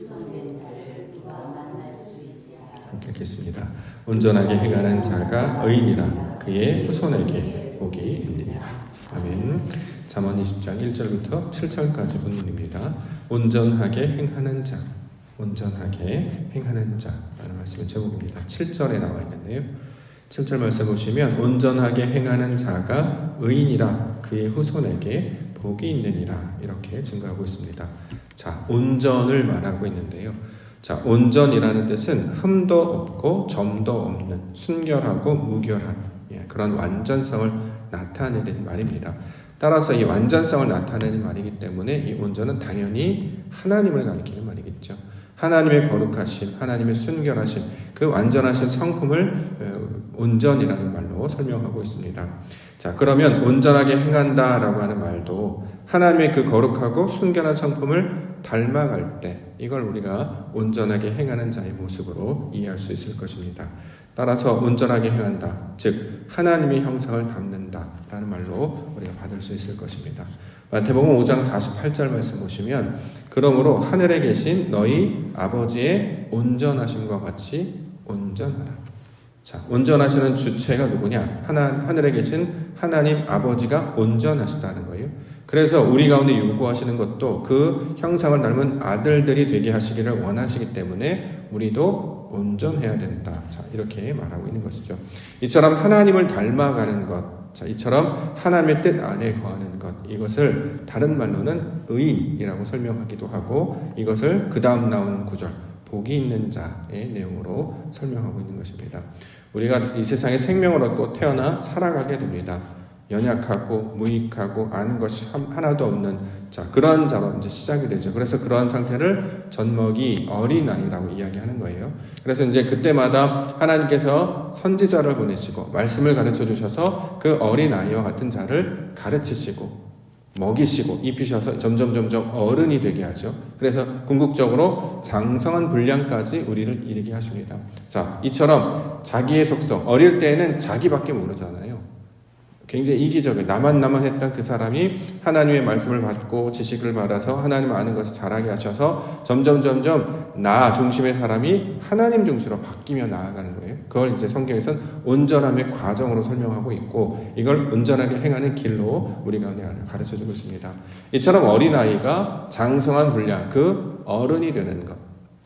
후손된 자를 누가 만날 수 있으랴. 함께 읽겠습니다. 온전하게 행하는 자가 의인이라 그의 후손에게 복이 있느니라. 아멘. 잠언 20장 1절부터 7절까지 본문입니다. 온전하게 행하는 자, 온전하게 행하는 자라는 말씀의 제목입니다. 7절에 나와 있는데요. 7절 말씀 보시면 온전하게 행하는 자가 의인이라 그의 후손에게 복이 있느니라 이렇게 증거하고 있습니다. 자, 온전을 말하고 있는데요. 자, 온전이라는 뜻은 흠도 없고 점도 없는 순결하고 무결한 그런 완전성을 나타내는 말입니다. 따라서 이 완전성을 나타내는 말이기 때문에 이 온전은 당연히 하나님을 가리키는 말이겠죠. 하나님의 거룩하심, 하나님의 순결하심, 그 완전하신 성품을 온전이라는 말로 설명하고 있습니다. 자, 그러면 온전하게 행한다라고 하는 말도 하나님의 그 거룩하고 순결한 성품을 닮아갈 때 이걸 우리가 온전하게 행하는 자의 모습으로 이해할 수 있을 것입니다. 따라서 온전하게 행한다, 즉 하나님의 형상을 담는다 라는 말로 우리가 받을 수 있을 것입니다. 마태복음 5장 48절 말씀 보시면 그러므로 하늘에 계신 너희 아버지의 온전하심과 같이 온전하라. 자, 온전하시는 주체가 누구냐? 하늘에 계신 하나님 아버지가 온전하시다는 거예요. 그래서 우리 가운데 요구하시는 것도 그 형상을 닮은 아들들이 되게 하시기를 원하시기 때문에 우리도 온전해야 된다. 자, 이렇게 말하고 있는 것이죠. 이처럼 하나님을 닮아가는 것, 자, 이처럼 하나님의 뜻 안에 거하는 것, 이것을 다른 말로는 의인이라고 설명하기도 하고 이것을 그 다음 나오는 구절, 복이 있는 자의 내용으로 설명하고 있는 것입니다. 우리가 이 세상에 생명을 얻고 태어나 살아가게 됩니다. 연약하고 무익하고 아는 것이 하나도 없는 그러한 자로 이제 시작이 되죠. 그래서 그러한 상태를 젖먹이 어린아이라고 이야기하는 거예요. 그래서 이제 그때마다 하나님께서 선지자를 보내시고 말씀을 가르쳐 주셔서 그 어린아이와 같은 자를 가르치시고 먹이시고 입히셔서 점점 어른이 되게 하죠. 그래서 궁극적으로 장성한 분량까지 우리를 이르게 하십니다. 자, 이처럼 자기의 속성, 어릴 때에는 자기밖에 모르잖아요. 굉장히 이기적이에요. 나만 했던 그 사람이 하나님의 말씀을 받고 지식을 받아서 하나님을 아는 것을 잘하게 하셔서 점점 나 중심의 사람이 하나님 중심으로 바뀌며 나아가는 거예요. 그걸 이제 성경에서는 온전함의 과정으로 설명하고 있고 이걸 온전하게 행하는 길로 우리가 가르쳐주고 있습니다. 이처럼 어린아이가 장성한 분량, 그 어른이 되는 것.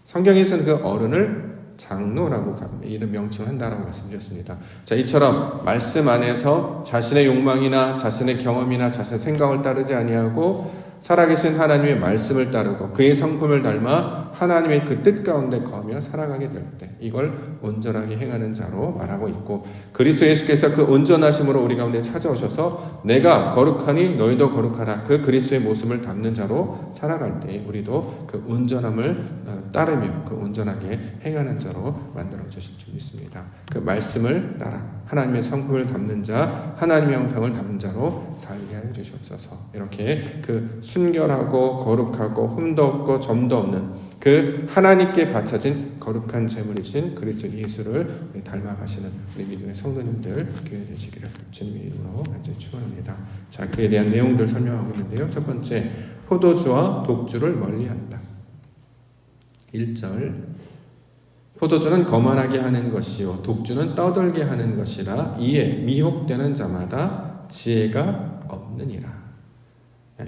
성경에서는 그 어른을 장로라고 이런 명칭을 한다라고 말씀드렸습니다. 자, 이처럼 말씀 안에서 자신의 욕망이나 자신의 경험이나 자신의 생각을 따르지 아니하고 살아계신 하나님의 말씀을 따르고 그의 성품을 닮아 하나님의 그 뜻 가운데 거하며 살아가게 될 때 이걸 온전하게 행하는 자로 말하고 있고 그리스도 예수께서 그 온전하심으로 우리 가운데 찾아오셔서 내가 거룩하니 너희도 거룩하라 그 그리스도의 모습을 담는 자로 살아갈 때 우리도 그 온전함을 따르며 그 온전하게 행하는 자로 만들어 주실 줄 믿습니다. 그 말씀을 따라 하나님의 성품을 담는 자, 하나님의 형상을 담는 자로 살게 하여 주시옵소서. 이렇게 그 순결하고 거룩하고 흠도 없고 점도 없는 그 하나님께 바쳐진 거룩한 제물이신 그리스도 예수를 닮아가시는 우리 믿음의 성도님들 교회 되시기를 주님의 이름으로 간절히 축원합니다. 자, 그에 대한 내용들 설명하고 있는데요. 첫 번째, 포도주와 독주를 멀리한다. 1절, 포도주는 거만하게 하는 것이요 독주는 떠들게 하는 것이라 이에 미혹되는 자마다 지혜가 없느니라.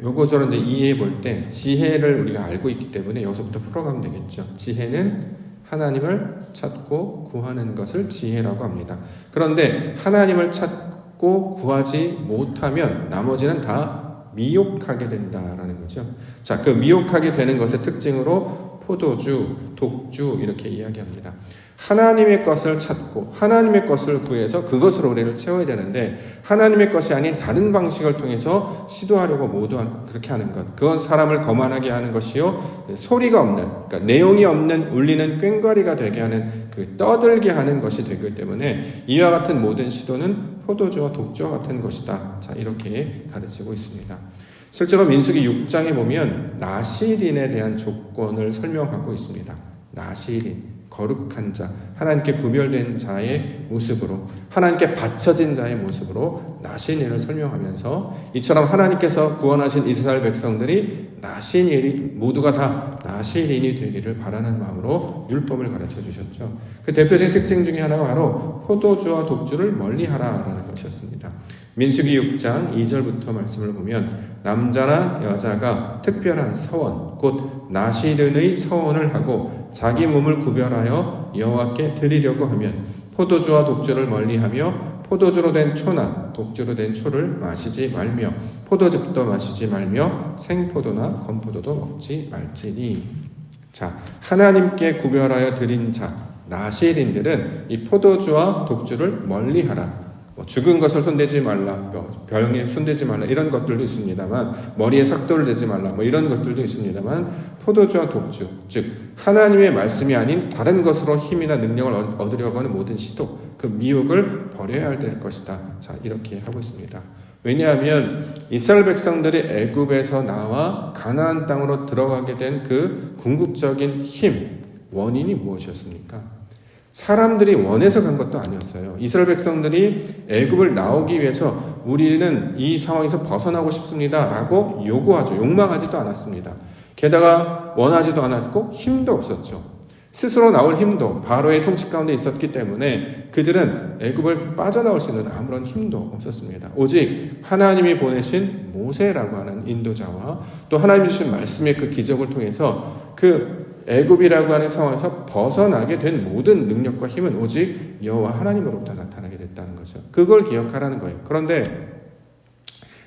요거저런 이제 이해해 볼 때 지혜를 우리가 알고 있기 때문에 여기서부터 풀어가면 되겠죠. 지혜는 하나님을 찾고 구하는 것을 지혜라고 합니다. 그런데 하나님을 찾고 구하지 못하면 나머지는 다 미혹하게 된다라는 거죠. 자, 그 미혹하게 되는 것의 특징으로 포도주, 독주 이렇게 이야기합니다. 하나님의 것을 찾고 하나님의 것을 구해서 그것으로 우리를 채워야 되는데 하나님의 것이 아닌 다른 방식을 통해서 시도하려고 모두 그렇게 하는 것, 그건 사람을 거만하게 하는 것이요 소리가 없는, 그러니까 내용이 없는 울리는 꽹과리가 되게 하는 그 떠들게 하는 것이 되기 때문에 이와 같은 모든 시도는 포도주와 독주와 같은 것이다. 자, 이렇게 가르치고 있습니다. 실제로 민수기 6장에 보면 나실인에 대한 조건을 설명하고 있습니다. 나실인, 거룩한 자, 하나님께 구별된 자의 모습으로, 하나님께 바쳐진 자의 모습으로 나신일을 설명하면서 이처럼 하나님께서 구원하신 이스라엘 백성들이 나신일이 모두가 다 나신인이 되기를 바라는 마음으로 율법을 가르쳐 주셨죠. 그 대표적인 특징 중에 하나가 바로 포도주와 독주를 멀리하라라는 것이었습니다. 민수기 6장 2절부터 말씀을 보면 남자나 여자가 특별한 서원 곧 나실은의 서원을 하고 자기 몸을 구별하여 여호와께 드리려고 하면 포도주와 독주를 멀리하며 포도주로 된 초나 독주로 된 초를 마시지 말며 포도즙도 마시지 말며 생포도나 건포도도 먹지 말지니. 자, 하나님께 구별하여 드린 자 나실인들은 이 포도주와 독주를 멀리하라. 죽은 것을 손대지 말라, 병에 손대지 말라 이런 것들도 있습니다만, 머리에 삭도를 대지 말라 이런 것들도 있습니다만, 포도주와 독주, 즉 하나님의 말씀이 아닌 다른 것으로 힘이나 능력을 얻으려고 하는 모든 시도, 그 미혹을 버려야 될 것이다. 자, 이렇게 하고 있습니다. 왜냐하면 이스라엘 백성들이 애굽에서 나와 가나안 땅으로 들어가게 된 그 궁극적인 힘, 원인이 무엇이었습니까? 사람들이 원해서 간 것도 아니었어요. 이스라엘 백성들이 애굽을 나오기 위해서 우리는 이 상황에서 벗어나고 싶습니다 라고 요구하죠. 욕망하지도 않았습니다. 게다가 원하지도 않았고 힘도 없었죠. 스스로 나올 힘도 바로의 통치 가운데 있었기 때문에 그들은 애굽을 빠져나올 수 있는 아무런 힘도 없었습니다. 오직 하나님이 보내신 모세라고 하는 인도자와 또 하나님이 주신 말씀의 그 기적을 통해서 그 애굽이라고 하는 상황에서 벗어나게 된 모든 능력과 힘은 오직 여호와 하나님으로부터 나타나게 됐다는 거죠. 그걸 기억하라는 거예요. 그런데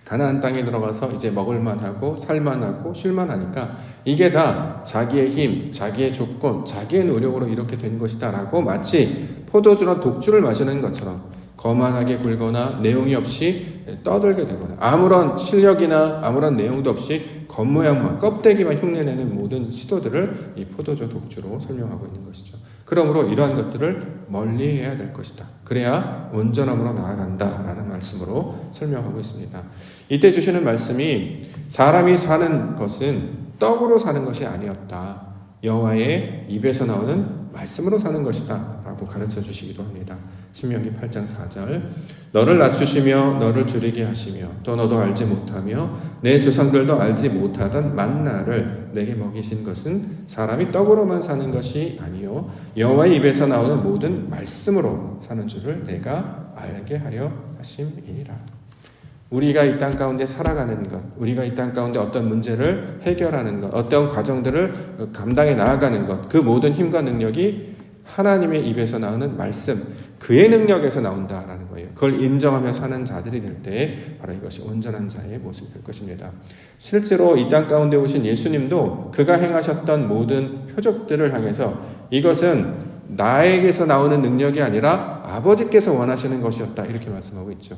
가나안 땅에 들어가서 이제 먹을만하고 살만하고 쉴만하니까 이게 다 자기의 힘, 자기의 조건, 자기의 노력으로 이렇게 된 것이다 라고 마치 포도주나 독주를 마시는 것처럼 거만하게 굴거나 내용이 없이 떠들게 되거나 아무런 실력이나 아무런 내용도 없이 겉모양만 껍데기만 흉내내는 모든 시도들을 이 포도주 독주로 설명하고 있는 것이죠. 그러므로 이러한 것들을 멀리해야 될 것이다. 그래야 온전함으로 나아간다라는 말씀으로 설명하고 있습니다. 이때 주시는 말씀이 사람이 사는 것은 떡으로 사는 것이 아니었다. 여호와의 입에서 나오는 말씀으로 사는 것이다 라고 가르쳐 주시기도 합니다. 신명기 8장 4절 너를 낮추시며 너를 줄이게 하시며 또 너도 알지 못하며 내 조상들도 알지 못하던 만나를 내게 먹이신 것은 사람이 떡으로만 사는 것이 아니요 여호와의 입에서 나오는 모든 말씀으로 사는 줄을 내가 알게 하려 하심이니라. 우리가 이 땅 가운데 살아가는 것, 우리가 이 땅 가운데 어떤 문제를 해결하는 것, 어떤 과정들을 감당해 나아가는 것, 그 모든 힘과 능력이 하나님의 입에서 나오는 말씀, 그의 능력에서 나온다라는 거예요. 그걸 인정하며 사는 자들이 될 때 바로 이것이 온전한 자의 모습이 될 것입니다. 실제로 이 땅 가운데 오신 예수님도 그가 행하셨던 모든 표적들을 향해서 이것은 나에게서 나오는 능력이 아니라 아버지께서 원하시는 것이었다 이렇게 말씀하고 있죠.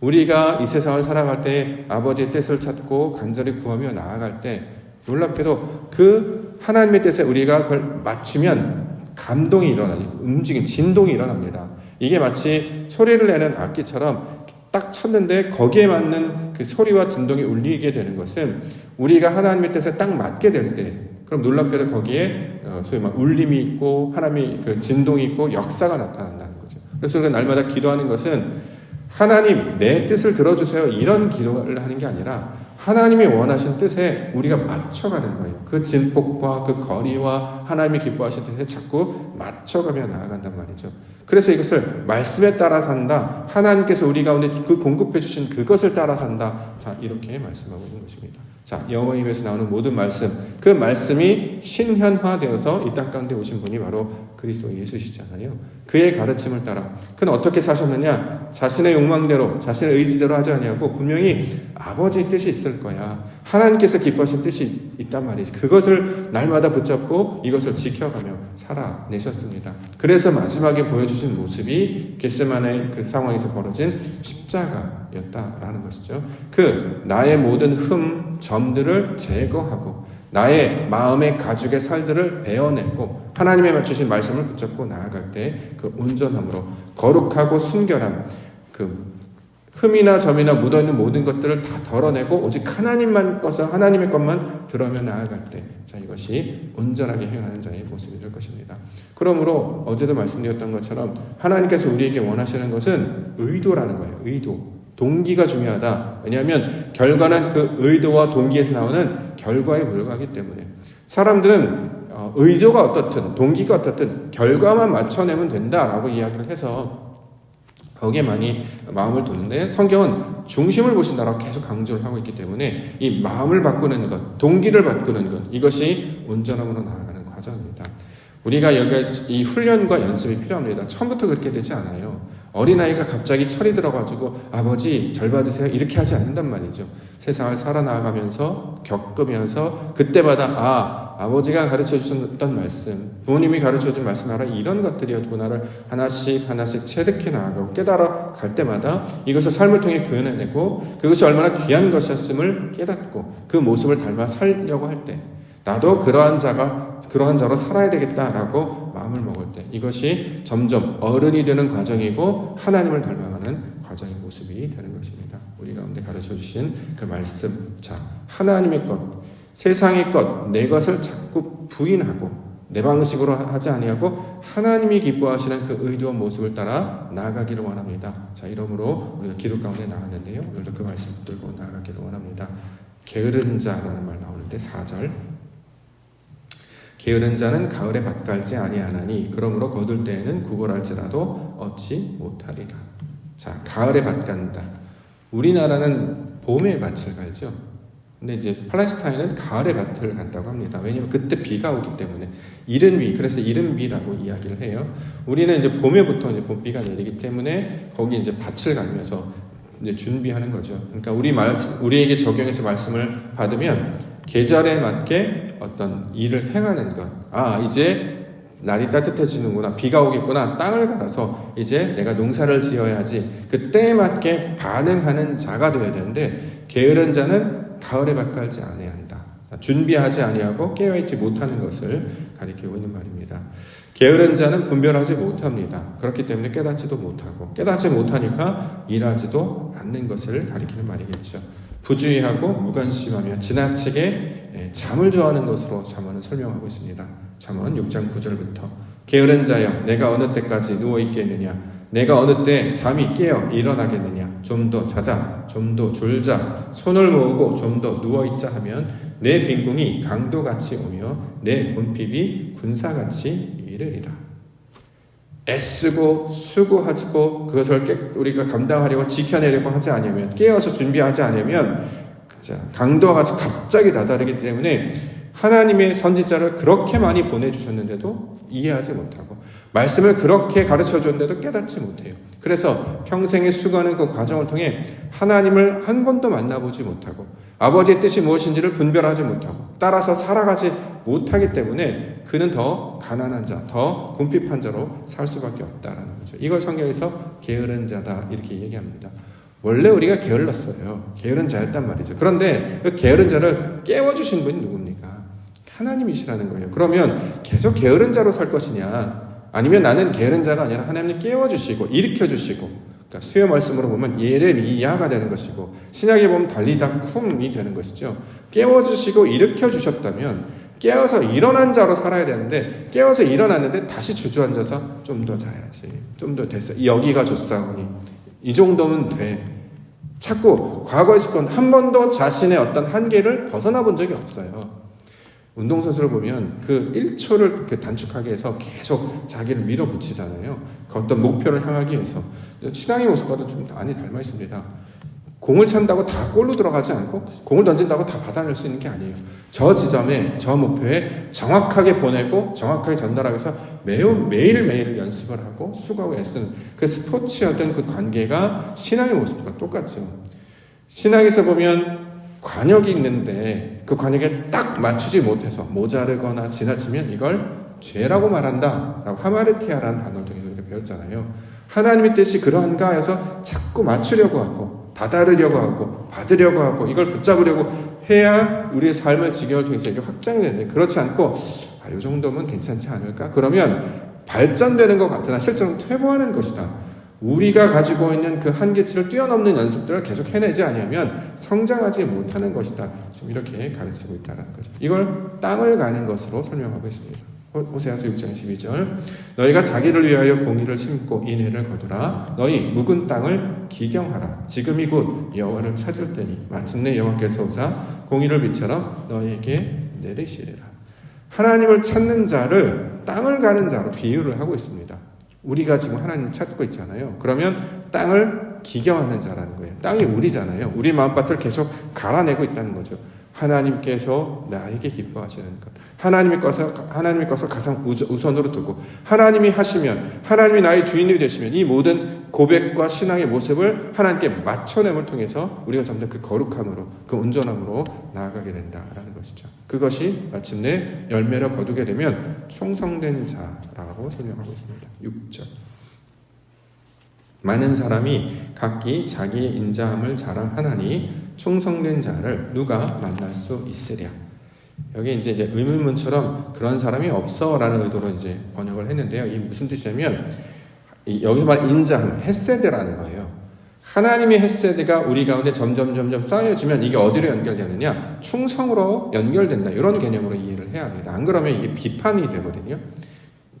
우리가 이 세상을 살아갈 때 아버지의 뜻을 찾고 간절히 구하며 나아갈 때 놀랍게도 그 하나님의 뜻에 우리가 그걸 맞추면 감동이 일어나요. 움직임, 진동이 일어납니다. 이게 마치 소리를 내는 악기처럼 딱 쳤는데 거기에 맞는 그 소리와 진동이 울리게 되는 것은 우리가 하나님의 뜻에 딱 맞게 될 때 그럼 놀랍게도 거기에 소위 막 울림이 있고 하나님의 그 진동이 있고 역사가 나타난다는 거죠. 그래서 우리가 날마다 기도하는 것은 하나님 내 뜻을 들어주세요 이런 기도를 하는 게 아니라 하나님이 원하신 뜻에 우리가 맞춰가는 거예요. 그 진폭과 그 거리와 하나님이 기뻐하신 뜻에 자꾸 맞춰가며 나아간단 말이죠. 그래서 이것을 말씀에 따라 산다. 하나님께서 우리 가운데 그 공급해 주신 그것을 따라 산다. 자, 이렇게 말씀하고 있는 것입니다. 자, 여호와 입에서 나오는 모든 말씀, 그 말씀이 신현화되어서 이 땅 가운데 오신 분이 바로 그리스도 예수시잖아요. 그의 가르침을 따라 그는 어떻게 사셨느냐? 자신의 욕망대로, 자신의 의지대로 하지 아니하고 분명히 아버지의 뜻이 있을 거야. 하나님께서 기뻐하신 뜻이 있단 말이지. 그것을 날마다 붙잡고 이것을 지켜가며 살아내셨습니다. 그래서 마지막에 보여주신 모습이 겟세마네 그 상황에서 벌어진 십자가였다라는 것이죠. 그 나의 모든 점들을 제거하고 나의 마음의 가죽의 살들을 베어내고 하나님의 맞추신 말씀을 붙잡고 나아갈 때 그 온전함으로 거룩하고 순결한 그 흠이나 점이나 묻어있는 모든 것들을 다 덜어내고 오직 하나님의 것만 들어며 나아갈 때, 자, 이것이 온전하게 행하는 자의 모습이 될 것입니다. 그러므로 어제도 말씀드렸던 것처럼 하나님께서 우리에게 원하시는 것은 의도라는 거예요. 의도. 동기가 중요하다. 왜냐하면 결과는 그 의도와 동기에서 나오는 결과에 불과하기 때문에 사람들은 의도가 어떻든 동기가 어떻든 결과만 맞춰내면 된다라고 이야기를 해서 거기에 많이 마음을 두는데, 성경은 중심을 보신다라고 계속 강조를 하고 있기 때문에 이 마음을 바꾸는 것, 동기를 바꾸는 것, 이것이 온전함으로 나아가는 과정입니다. 우리가 여기 이 훈련과 연습이 필요합니다. 처음부터 그렇게 되지 않아요. 어린아이가 갑자기 철이 들어가지고 아버지 절 받으세요 이렇게 하지 않는단 말이죠. 세상을 살아나가면서 겪으면서 그때마다 아버지가 가르쳐 주셨던 말씀, 부모님이 가르쳐 준 말씀 알아, 이런 것들이었구나를 하나씩 체득해 나아가고 깨달아 갈 때마다 이것을 삶을 통해 구현해내고 그것이 얼마나 귀한 것이었음을 깨닫고 그 모습을 닮아 살려고 할 때, 나도 그러한 자로 살아야 되겠다라고 마음을 먹을 때, 이것이 점점 어른이 되는 과정이고 하나님을 닮아가는 과정의 모습이 되는 것입니다. 우리 가운데 가르쳐 주신 그 말씀, 자, 하나님의 것, 세상의 것, 내 것을 자꾸 부인하고 내 방식으로 하지 아니하고 하나님이 기뻐하시는 그 의도와 모습을 따라 나아가기를 원합니다. 자, 이러므로 우리가 기도 가운데 나왔는데요, 오늘도 그 말씀 붙들고 나아가기를 원합니다. 게으른 자라는 말 나오는데 4절, 게으른 자는 가을에 밭 갈지 아니하나니 그러므로 거둘 때에는 구걸할지라도 얻지 못하리라. 자, 가을에 밭 간다. 우리나라는 봄에 밭을 갈죠. 근데 이제 팔레스타인은 가을에 밭을 간다고 합니다. 왜냐하면 그때 비가 오기 때문에 이른비, 그래서 이른비라고 이야기를 해요. 우리는 이제 봄에 보통 이제 봄비가 내리기 때문에 거기 이제 밭을 가면서 이제 준비하는 거죠. 그러니까 우리에게 적용해서 말씀을 받으면 계절에 맞게 어떤 일을 행하는 것. 이제 날이 따뜻해지는구나, 비가 오겠구나, 땅을 갈아서 이제 내가 농사를 지어야지, 그 때에 맞게 반응하는 자가 되어야 되는데, 게으른 자는 가을에 밭 갈지 아니해야 한다. 준비하지 아니하고 깨어있지 못하는 것을 가리키고 있는 말입니다. 게으른 자는 분별하지 못합니다. 그렇기 때문에 깨닫지도 못하고, 깨닫지 못하니까 일하지도 않는 것을 가리키는 말이겠죠. 부주의하고 무관심하며 지나치게 잠을 좋아하는 것으로 잠언은 설명하고 있습니다. 잠언 6장 9절부터 게으른 자여 내가 어느 때까지 누워있겠느냐, 내가 어느 때 잠이 깨어 일어나겠느냐, 좀 더 자자, 좀 더 졸자, 손을 모으고 좀 더 누워있자 하면 내 빈궁이 강도같이 오며 내 본핍이 군사같이 이르리라. 애쓰고 수고하고 그것을 우리가 감당하려고 지켜내려고 하지 않으면, 깨어서 준비하지 않으면 강도와 같이 갑자기 다다르기 때문에 하나님의 선지자를 그렇게 많이 보내주셨는데도 이해하지 못하고 말씀을 그렇게 가르쳐줬는데도 깨닫지 못해요. 그래서 평생에 수고하는 그 과정을 통해 하나님을 한 번도 만나보지 못하고 아버지의 뜻이 무엇인지를 분별하지 못하고 따라서 살아가지 못하기 때문에 그는 더 가난한 자, 더 궁핍한 자로 살 수밖에 없다라는 거죠. 이걸 성경에서 게으른 자다 이렇게 얘기합니다. 원래 우리가 게을렀어요. 게으른 자였단 말이죠. 그런데 그 게으른 자를 깨워주신 분이 누굽니까? 하나님이시라는 거예요. 그러면 계속 게으른 자로 살 것이냐, 아니면 나는 게으른 자가 아니라 하나님이 깨워주시고 일으켜주시고, 그러니까 수요 말씀으로 보면 예레미야가 되는 것이고 신약에 보면 달리다쿰이 되는 것이죠. 깨워주시고 일으켜주셨다면 깨어서 일어난 자로 살아야 되는데, 깨어서 일어났는데 다시 주저앉아서 좀 더 자야지, 좀 더 됐어, 여기가 좋사오니 이 정도면 돼. 자꾸 과거의 습관, 한 번도 자신의 어떤 한계를 벗어나 본 적이 없어요. 운동선수를 보면 그 1초를 그 단축하게 해서 계속 자기를 밀어붙이잖아요. 그 어떤 목표를 향하기 위해서. 신앙의 모습과도 좀 많이 닮아 있습니다. 공을 찬다고 다 골로 들어가지 않고 공을 던진다고 다 받아낼 수 있는 게 아니에요. 저 지점에, 저 목표에 정확하게 보내고 정확하게 전달하기 위해서 매일매일 연습을 하고 수고하고 애쓰는 그 스포츠였던 그 관계가 신앙의 모습과 똑같죠. 신앙에서 보면 관역이 있는데 그 관역에 딱 맞추지 못해서 모자르거나 지나치면 이걸 죄라고 말한다 라고 하마르티아라는 단어를 통해서 우리가 배웠잖아요. 하나님의 뜻이 그러한가 해서 자꾸 맞추려고 하고 다다르려고 하고 받으려고 하고 이걸 붙잡으려고 해야 우리의 삶의 지경을 통해서 이게 확장이 되는데, 그렇지 않고 이 정도면 괜찮지 않을까? 그러면 발전되는 것 같으나 실제로는 퇴보하는 것이다. 우리가 가지고 있는 그 한계치를 뛰어넘는 연습들을 계속 해내지 않으면 성장하지 못하는 것이다. 지금 이렇게 가르치고 있다는 거죠. 이걸 땅을 가는 것으로 설명하고 있습니다. 호세아서 6장 12절 너희가 자기를 위하여 공의를 심고 인애를 거두라. 너희 묵은 땅을 기경하라. 지금이 곧 여호와를 찾을 때니 마침내 여호와께서 오사 공의를 빛처럼 너희에게 내리시리라. 하나님을 찾는 자를 땅을 가는 자로 비유를 하고 있습니다. 우리가 지금 하나님을 찾고 있잖아요. 그러면 땅을 기경하는 자라는 거예요. 땅이 우리잖아요. 우리 마음밭을 계속 갈아내고 있다는 거죠. 하나님께서 나에게 기뻐하시는 것, 하나님의 것을 가장 우선으로 두고 하나님이 하시면, 하나님이 나의 주인이 되시면 이 모든 고백과 신앙의 모습을 하나님께 맞춰냄을 통해서 우리가 점점 그 거룩함으로, 그 온전함으로 나아가게 된다라는 것이죠. 그것이 마침내 열매를 거두게 되면 충성된 자라고 설명하고 있습니다. 6절 많은 사람이 각기 자기의 인자함을 자랑하나니 충성된 자를 누가 만날 수 있으랴. 여기 이제 의문문처럼 그런 사람이 없어라는 의도로 이제 번역을 했는데요. 이 무슨 뜻이냐면 여기서 말한 인자함, 헤세드라는 거예요. 하나님의 헤세드가 우리 가운데 점점 쌓여지면 이게 어디로 연결되느냐? 충성으로 연결된다. 이런 개념으로 이해를 해야 합니다. 안 그러면 이게 비판이 되거든요.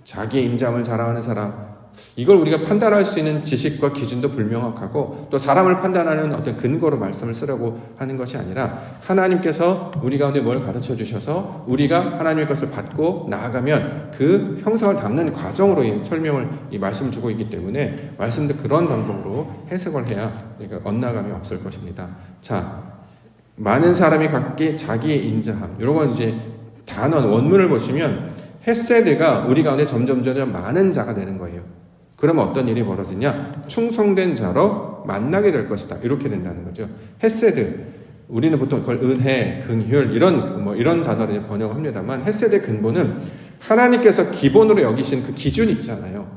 자기의 인자함을 자랑하는 사람, 이걸 우리가 판단할 수 있는 지식과 기준도 불명확하고 또 사람을 판단하는 어떤 근거로 말씀을 쓰려고 하는 것이 아니라 하나님께서 우리 가운데 뭘 가르쳐 주셔서 우리가 하나님의 것을 받고 나아가면 그 형상을 담는 과정으로 이 설명을, 이 말씀을 주고 있기 때문에 말씀도 그런 방법으로 해석을 해야 우리가 엇나감이 없을 것입니다. 자, 많은 사람이 각기 자기의 인자함, 이런 건 이제 단어 원문을 보시면 헤세드가 우리 가운데 점점 많은 자가 되는 거예요. 그러면 어떤 일이 벌어지냐? 충성된 자로 만나게 될 것이다. 이렇게 된다는 거죠. 헤세드. 우리는 보통 그걸 은혜, 긍휼 이런 단어를 번역합니다만 헤세드의 근본은 하나님께서 기본으로 여기신 그 기준 있잖아요.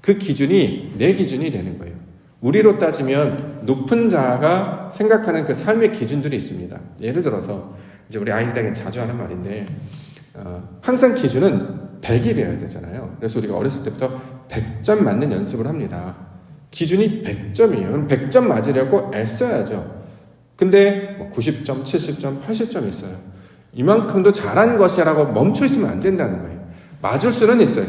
그 기준이 내 기준이 되는 거예요. 우리로 따지면 높은 자가 생각하는 그 삶의 기준들이 있습니다. 예를 들어서 이제 우리 아이들에게 자주 하는 말인데 항상 기준은 100이 되어야 되잖아요. 그래서 우리가 어렸을 때부터 100점 맞는 연습을 합니다. 기준이 100점이에요. 그럼 100점 맞으려고 애써야죠. 근데 90점, 70점, 80점 있어요. 이만큼도 잘한 것이라고 멈춰 있으면 안 된다는 거예요. 맞을 수는 있어요.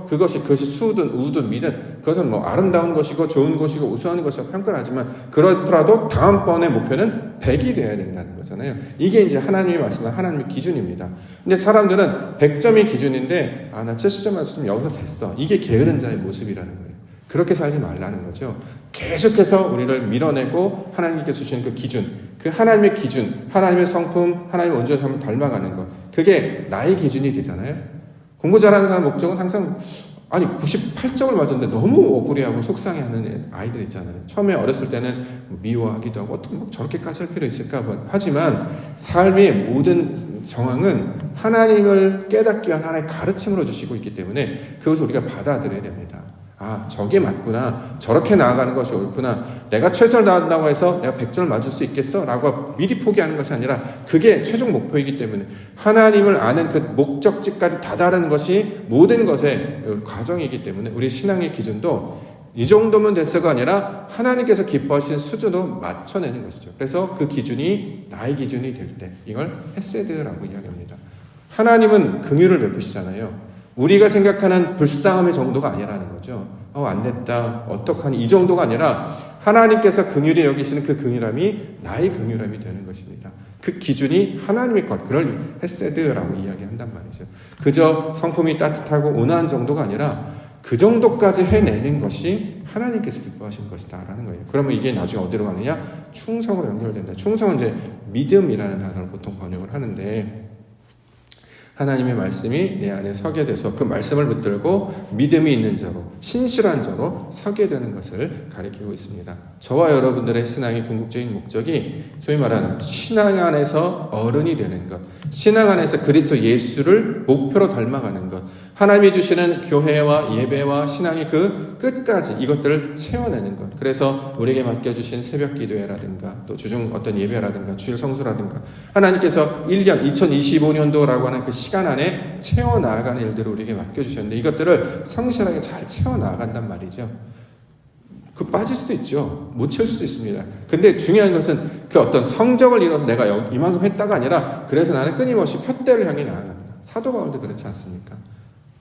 그것이 수든 우든 미든 그것은 아름다운 것이고 좋은 것이고 우수한 것이고 평가를 하지만 그렇더라도 다음번의 목표는 100이 되어야 된다는 거잖아요. 이게 이제 하나님이 말씀한 하나님의 기준입니다. 근데 사람들은 100점이 기준인데 나 70점 맞으면 여기서 됐어. 이게 게으른 자의 모습이라는 거예요. 그렇게 살지 말라는 거죠. 계속해서 우리를 밀어내고 하나님께서 주시는 그 기준, 그 하나님의 기준, 하나님의 성품, 하나님의 온전함을 닮아가는 것, 그게 나의 기준이 되잖아요. 공부 잘하는 사람 목적은 항상 98점을 맞았는데 너무 억울해하고 속상해하는 아이들 있잖아요. 처음에 어렸을 때는 미워하기도 하고 어떻게 저렇게까지 할 필요 있을까 하지만 삶의 모든 정황은 하나님을 깨닫기 위한 하나의 가르침으로 주시고 있기 때문에 그것을 우리가 받아들여야 됩니다. 저게 맞구나. 저렇게 나아가는 것이 옳구나. 내가 최선을 다한다고 해서 내가 100점을 맞을 수 있겠어? 라고 미리 포기하는 것이 아니라 그게 최종 목표이기 때문에 하나님을 아는 그 목적지까지 다다르는 것이 모든 것의 과정이기 때문에 우리 신앙의 기준도 이 정도면 됐어가 아니라 하나님께서 기뻐하시는 수준으로 맞춰내는 것이죠. 그래서 그 기준이 나의 기준이 될 때 이걸 헤세드라고 이야기합니다. 하나님은 긍휼을 베푸시잖아요. 우리가 생각하는 불쌍함의 정도가 아니라는 거죠. 안 됐다, 어떡하니 이 정도가 아니라 하나님께서 긍휼히 여기시는 그 긍휼함이 나의 긍휼함이 되는 것입니다. 그 기준이 하나님의 것, 그걸 헤세드라고 이야기한단 말이죠. 그저 성품이 따뜻하고 온화한 정도가 아니라 그 정도까지 해내는 것이 하나님께서 기뻐하시는 것이다 라는 거예요. 그러면 이게 나중에 어디로 가느냐? 충성으로 연결된다. 충성은 이제 믿음이라는 단어를 보통 번역을 하는데 하나님의 말씀이 내 안에 서게 돼서 그 말씀을 붙들고 믿음이 있는 자로, 신실한 자로 서게 되는 것을 가리키고 있습니다. 저와 여러분들의 신앙의 궁극적인 목적이 소위 말하는 신앙 안에서 어른이 되는 것, 신앙 안에서 그리스도 예수를 목표로 닮아가는 것, 하나님이 주시는 교회와 예배와 신앙의 그 끝까지 이것들을 채워내는 것. 그래서 우리에게 맡겨주신 새벽 기도회라든가 또 주중 어떤 예배라든가 주일 성수라든가 하나님께서 1년 2025년도라고 하는 그 시간 안에 채워나가는 일들을 우리에게 맡겨주셨는데 이것들을 성실하게 잘 채워나간단 말이죠. 그 빠질 수도 있죠. 못 채울 수도 있습니다. 근데 중요한 것은 그 어떤 성적을 이뤄서 내가 이만큼 했다가 아니라 그래서 나는 끊임없이 표대를 향해 나아갑니다. 사도 바울도 그렇지 않습니까?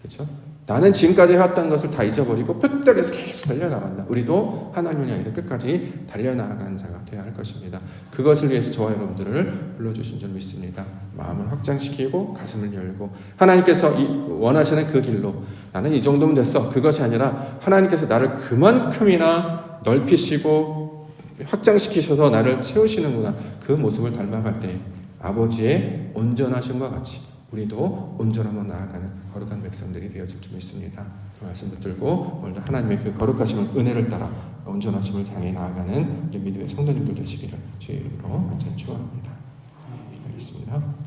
그렇죠? 나는 지금까지 해왔던 것을 다 잊어버리고 표대를 해서 계속 달려나간다. 우리도 하나님을 향해 끝까지 달려나가는 자가 되어야 할 것입니다. 그것을 위해서 저와 여러분들을 불러주신 줄 믿습니다. 마음을 확장시키고 가슴을 열고 하나님께서 원하시는 그 길로 나는 이 정도면 됐어. 그것이 아니라 하나님께서 나를 그만큼이나 넓히시고 확장시키셔서 나를 채우시는구나. 그 모습을 닮아갈 때 아버지의 온전하심과 같이 우리도 온전함으로 나아가는 거룩한 백성들이 되어질 줄 믿습니다. 그 말씀 붙들고 오늘도 하나님의 그 거룩하심을 은혜를 따라 온전하심을 향해 나아가는 우리 믿음의 성도님들 되시기를 주의 이름으로 간절히 축원합니다. 알겠습니다.